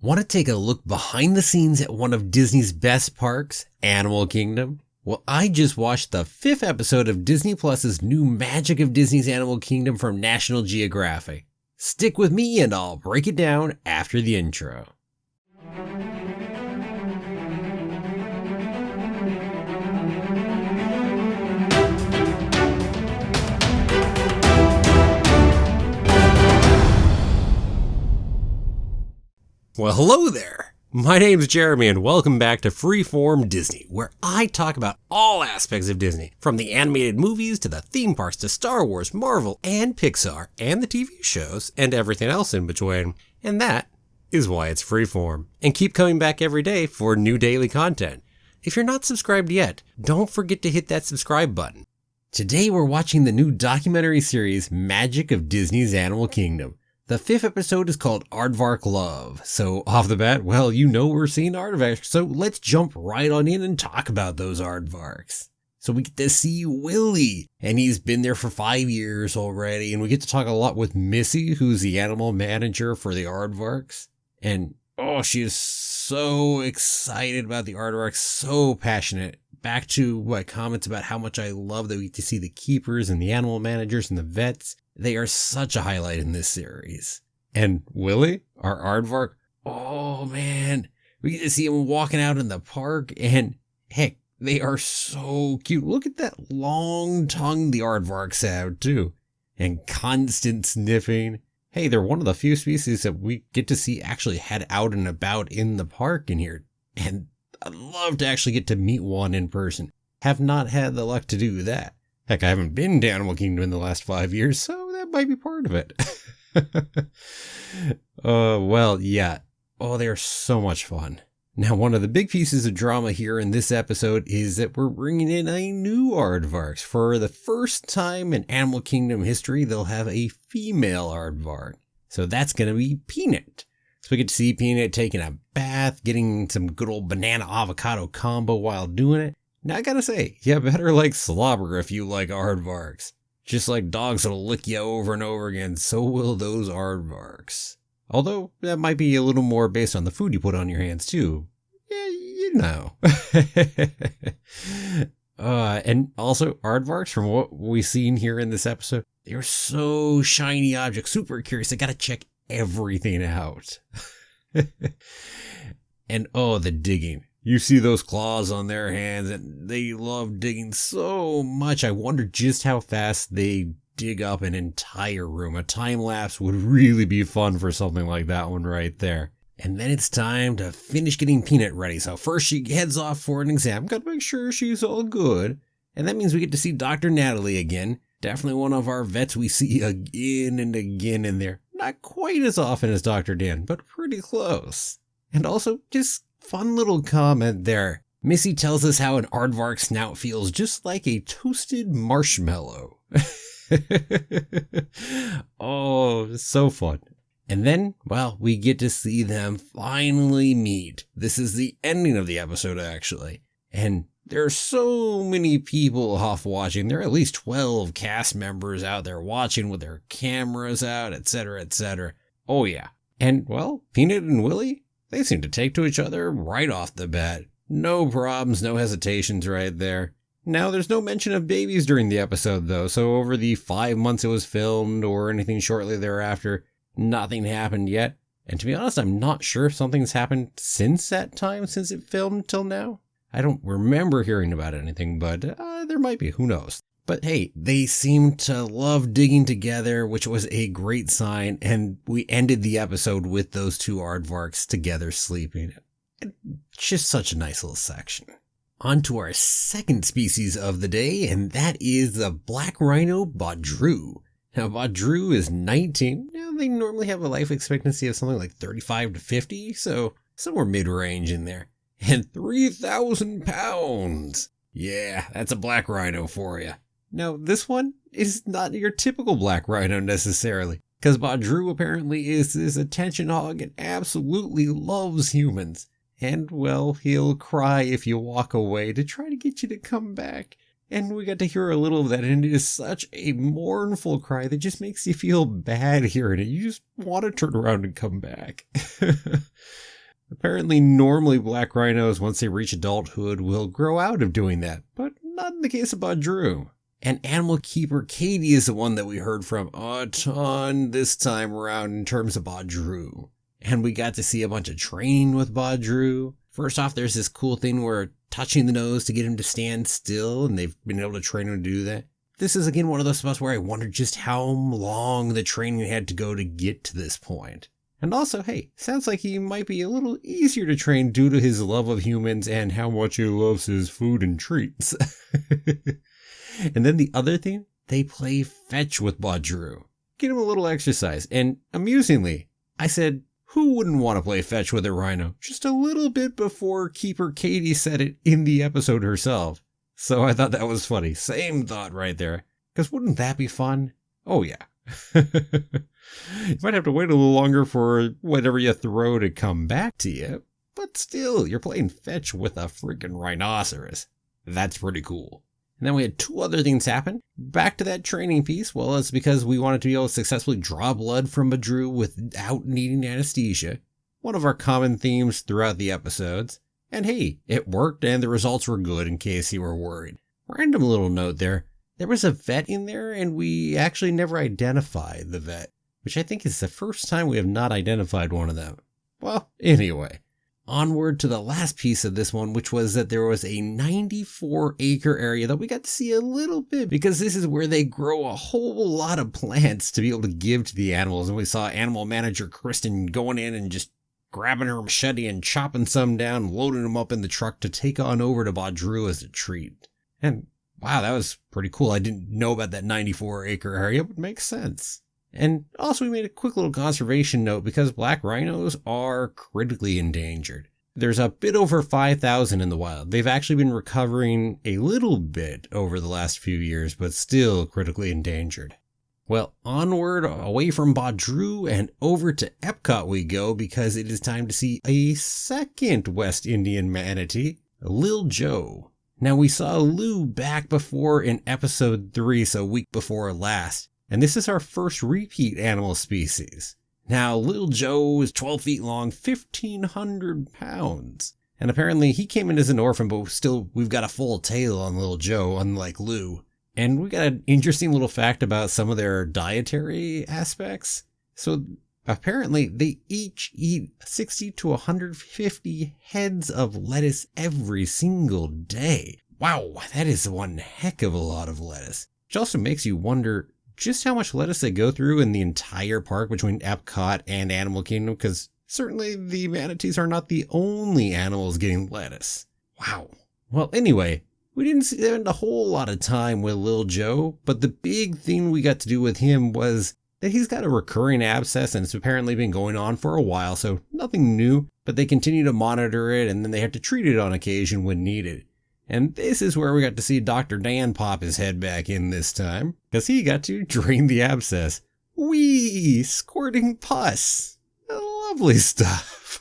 Want to take a look behind the scenes at one of Disney's best parks, Animal Kingdom? Well, I just watched the 5th episode of Disney Plus's new Magic of Disney's Animal Kingdom from National Geographic. Stick with me and I'll break it down after the intro. Well, hello there. My name's Jeremy and welcome back to Freeform Disney, where I talk about all aspects of Disney, from the animated movies to the theme parks to Star Wars, Marvel, and Pixar, and the TV shows, and everything else in between. And that is why it's Freeform. And keep coming back every day for new daily content. If you're not subscribed yet, don't forget to hit that subscribe button. Today we're watching the new documentary series, Magic of Disney's Animal Kingdom. The 5th episode is called Aardvark Love. So off the bat, well, you know we're seeing Aardvarks, so let's jump right on in and talk about those Aardvarks. So we get to see Willie, and he's been there for 5 years already, and we get to talk a lot with Missy, who's the animal manager for the Aardvarks. And she is so excited about the Aardvarks, so passionate. Back to my comments about how much I love that we get to see the keepers and the animal managers and the vets. They are such a highlight in this series. And Willie, our Aardvark, oh man, we get to see him walking out in the park, and heck, they are so cute. Look at that long tongue the Aardvarks have too, and constant sniffing. Hey, they're one of the few species that we get to see actually head out and about in the park in here, and I'd love to actually get to meet one in person. Have not had the luck to do that. Heck, I haven't been to Animal Kingdom in the last 5 years, so that might be part of it. They are so much fun. Now, one of the big pieces of drama here in this episode is that we're bringing in a new Aardvarks. For the first time in Animal Kingdom history, they'll have a female Aardvark. So that's going to be Peanut. So we get to see Peanut taking a bath, getting some good old banana avocado combo while doing it. Now I gotta say, you better like slobber if you like Aardvarks. Just like dogs that'll lick you over and over again, so will those Aardvarks. Although, that might be a little more based on the food you put on your hands too. Yeah, you know. And also, Aardvarks, from what we've seen here in this episode, they're so shiny objects, super curious, I gotta check everything out. And the digging. You see those claws on their hands, and they love digging so much. I wonder just how fast they dig up an entire room. A time lapse would really be fun for something like that one right there. And then it's time to finish getting Peanut ready. So first she heads off for an exam. Gotta make sure she's all good. And that means we get to see Dr. Natalie again. Definitely one of our vets we see again and again in there. Not quite as often as Dr. Dan, but pretty close. And also, just fun little comment there. Missy tells us how an Aardvark snout feels just like a toasted marshmallow. So fun. And then, we get to see them finally meet. This is the ending of the episode, actually. And there are so many people off watching. There are at least 12 cast members out there watching with their cameras out, etc., etc. Oh yeah. And, Peanut and Willie, they seem to take to each other right off the bat. No problems, no hesitations right there. Now, there's no mention of babies during the episode, though, so over the 5 months it was filmed or anything shortly thereafter, nothing happened yet. And to be honest, I'm not sure if something's happened since that time, since it filmed till now. I don't remember hearing about anything, but there might be, who knows. But hey, they seem to love digging together, which was a great sign, and we ended the episode with those two Aardvarks together sleeping. Just such a nice little section. On to our second species of the day, and that is the Black Rhino Baudru. Now, Baudru is 19. Now, they normally have a life expectancy of something like 35 to 50, so somewhere mid-range in there. And 3,000 pounds. Yeah, that's a black rhino for you. Now, this one is not your typical black rhino necessarily, because Baudru apparently is this attention hog and absolutely loves humans. And, he'll cry if you walk away to try to get you to come back. And we got to hear a little of that, and it is such a mournful cry that just makes you feel bad hearing it. You just want to turn around and come back. Apparently, normally black rhinos, once they reach adulthood, will grow out of doing that, but not in the case of Badru. And animal keeper Katie is the one that we heard from a ton this time around in terms of Badru. And we got to see a bunch of training with Badru. First off, there's this cool thing where touching the nose to get him to stand still, and they've been able to train him to do that. This is again one of those spots where I wondered just how long the training had to go to get to this point. And also, hey, sounds like he might be a little easier to train due to his love of humans and how much he loves his food and treats. And then the other thing, they play fetch with Badru. Get him a little exercise. And amusingly, I said, who wouldn't want to play fetch with a rhino? Just a little bit before Keeper Katie said it in the episode herself. So I thought that was funny. Same thought right there. Because wouldn't that be fun? Oh yeah. You might have to wait a little longer for whatever you throw to come back to you. But still, you're playing fetch with a freaking rhinoceros. That's pretty cool. And then we had two other things happen. Back to that training piece. Well, it's because we wanted to be able to successfully draw blood from Badru without needing anesthesia. One of our common themes throughout the episodes. And hey, it worked and the results were good in case you were worried. Random little note there. There was a vet in there and we actually never identified the vet, which I think is the first time we have not identified one of them. Well, anyway. Onward to the last piece of this one, which was that there was a 94-acre area that we got to see a little bit because this is where they grow a whole lot of plants to be able to give to the animals. And we saw animal manager Kristen going in and just grabbing her machete and chopping some down, loading them up in the truck to take on over to Badru as a treat. And wow, that was pretty cool. I didn't know about that 94-acre area, but it makes sense. And also we made a quick little conservation note because black rhinos are critically endangered. There's a bit over 5,000 in the wild. They've actually been recovering a little bit over the last few years, but still critically endangered. Well, onward, away from Badru and over to EPCOT we go because it is time to see a second West Indian manatee, Lil Joe. Now we saw Lou back before in episode 3, so week before last. And this is our first repeat animal species. Now, Lil Joe is 12 feet long, 1,500 pounds. And apparently he came in as an orphan, but still we've got a full tail on Lil Joe, unlike Lou. And we got an interesting little fact about some of their dietary aspects. So apparently they each eat 60 to 150 heads of lettuce every single day. Wow, that is one heck of a lot of lettuce. Which also makes you wonder just how much lettuce they go through in the entire park between Epcot and Animal Kingdom, because certainly the manatees are not the only animals getting lettuce. Wow. Well, anyway, we didn't spend a whole lot of time with Lil Joe, but the big thing we got to do with him was that he's got a recurring abscess and it's apparently been going on for a while, so nothing new, but they continue to monitor it and then they have to treat it on occasion when needed. And this is where we got to see Dr. Dan pop his head back in this time, because he got to drain the abscess. Whee! Squirting pus. Lovely stuff.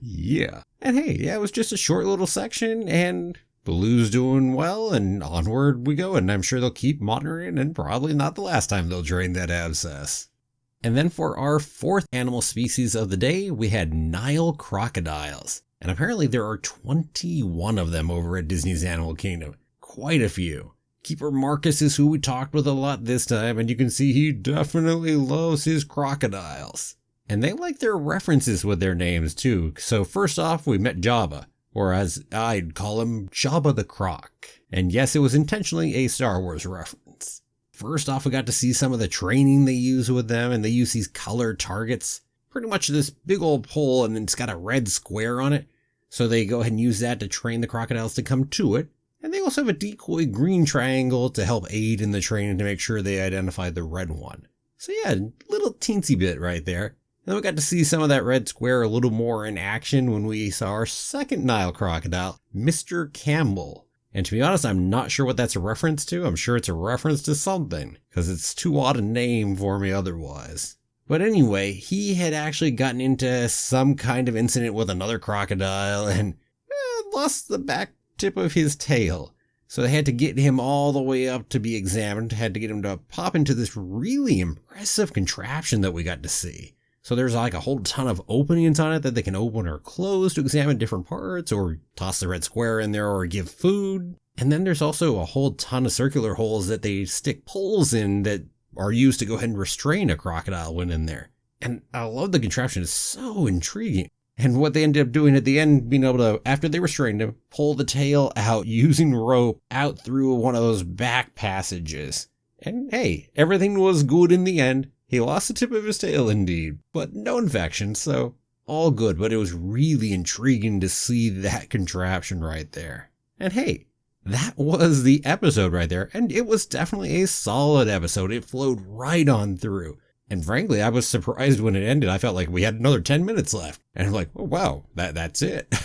Yeah. And hey, yeah, it was just a short little section, and Baloo's doing well, and onward we go, and I'm sure they'll keep monitoring, and probably not the last time they'll drain that abscess. And then for our fourth animal species of the day, we had Nile Crocodiles. And apparently there are 21 of them over at Disney's Animal Kingdom. Quite a few. Keeper Marcus is who we talked with a lot this time, and you can see he definitely loves his crocodiles. And they like their references with their names too. So first off, we met Jabba, or as I'd call him, Jabba the Croc. And yes, it was intentionally a Star Wars reference. First off, we got to see some of the training they use with them, and they use these color targets. Pretty much this big old pole, and it's got a red square on it. So they go ahead and use that to train the crocodiles to come to it. And they also have a decoy green triangle to help aid in the training to make sure they identify the red one. So yeah, little teensy bit right there. And then we got to see some of that red square a little more in action when we saw our second Nile crocodile, Mr. Campbell. And to be honest, I'm not sure what that's a reference to. I'm sure it's a reference to something, because it's too odd a name for me otherwise. But anyway, he had actually gotten into some kind of incident with another crocodile and lost the back tip of his tail. So they had to get him all the way up to be examined, had to get him to pop into this really impressive contraption that we got to see. So there's like a whole ton of openings on it that they can open or close to examine different parts, or toss the red square in there or give food. And then there's also a whole ton of circular holes that they stick poles in that are used to go ahead and restrain a crocodile when in there. And I love the contraption. It's so intriguing. And what they ended up doing at the end, being able to, after they restrained him, pull the tail out using rope out through one of those back passages. And hey, everything was good in the end. He lost the tip of his tail indeed, but no infection, so all good. But it was really intriguing to see that contraption right there. And hey, that was the episode right there, and it was definitely a solid episode. It flowed right on through. And frankly, I was surprised when it ended. I felt like we had another 10 minutes left. And I'm like, oh wow, that's it.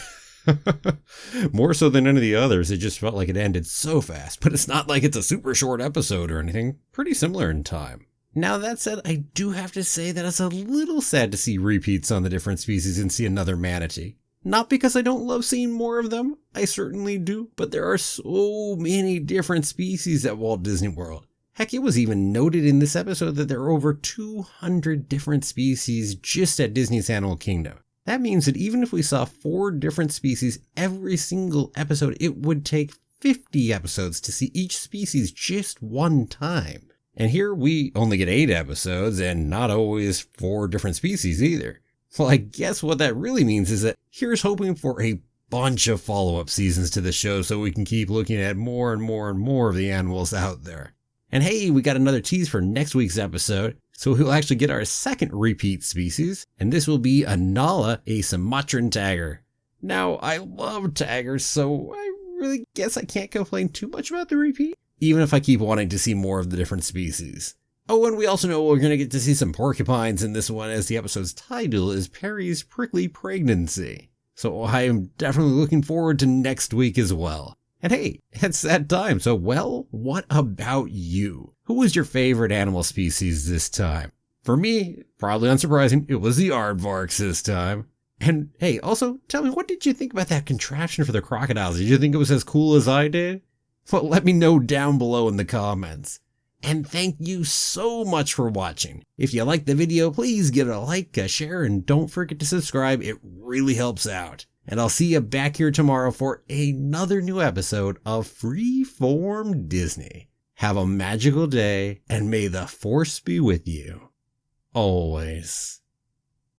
More so than any of the others, it just felt like it ended so fast. But it's not like it's a super short episode or anything. Pretty similar in time. Now that said, I do have to say that it's a little sad to see repeats on the different species and see another manatee. Not because I don't love seeing more of them, I certainly do, but there are so many different species at Walt Disney World. Heck, it was even noted in this episode that there are over 200 different species just at Disney's Animal Kingdom. That means that even if we saw 4 different species every single episode, it would take 50 episodes to see each species just one time. And here we only get 8 episodes and not always 4 different species either. Well, I guess what that really means is that here's hoping for a bunch of follow-up seasons to the show so we can keep looking at more and more and more of the animals out there. And hey, we got another tease for next week's episode, so we'll actually get our second repeat species, and this will be a Nala, a Sumatran tiger. Now, I love tigers, so I really guess I can't complain too much about the repeat, even if I keep wanting to see more of the different species. Oh, and we also know we're going to get to see some porcupines in this one, as the episode's title is Perry's Prickly Pregnancy. So I am definitely looking forward to next week as well. And hey, it's that time, so well, what about you? Who was your favorite animal species this time? For me, probably unsurprising, it was the Aardvarks this time. And hey, also, tell me, what did you think about that contraption for the crocodiles? Did you think it was as cool as I did? Well, let me know down below in the comments. And thank you so much for watching. If you liked the video, please give it a like, a share, and don't forget to subscribe. It really helps out. And I'll see you back here tomorrow for another new episode of Freeform Disney. Have a magical day, and may the force be with you. Always.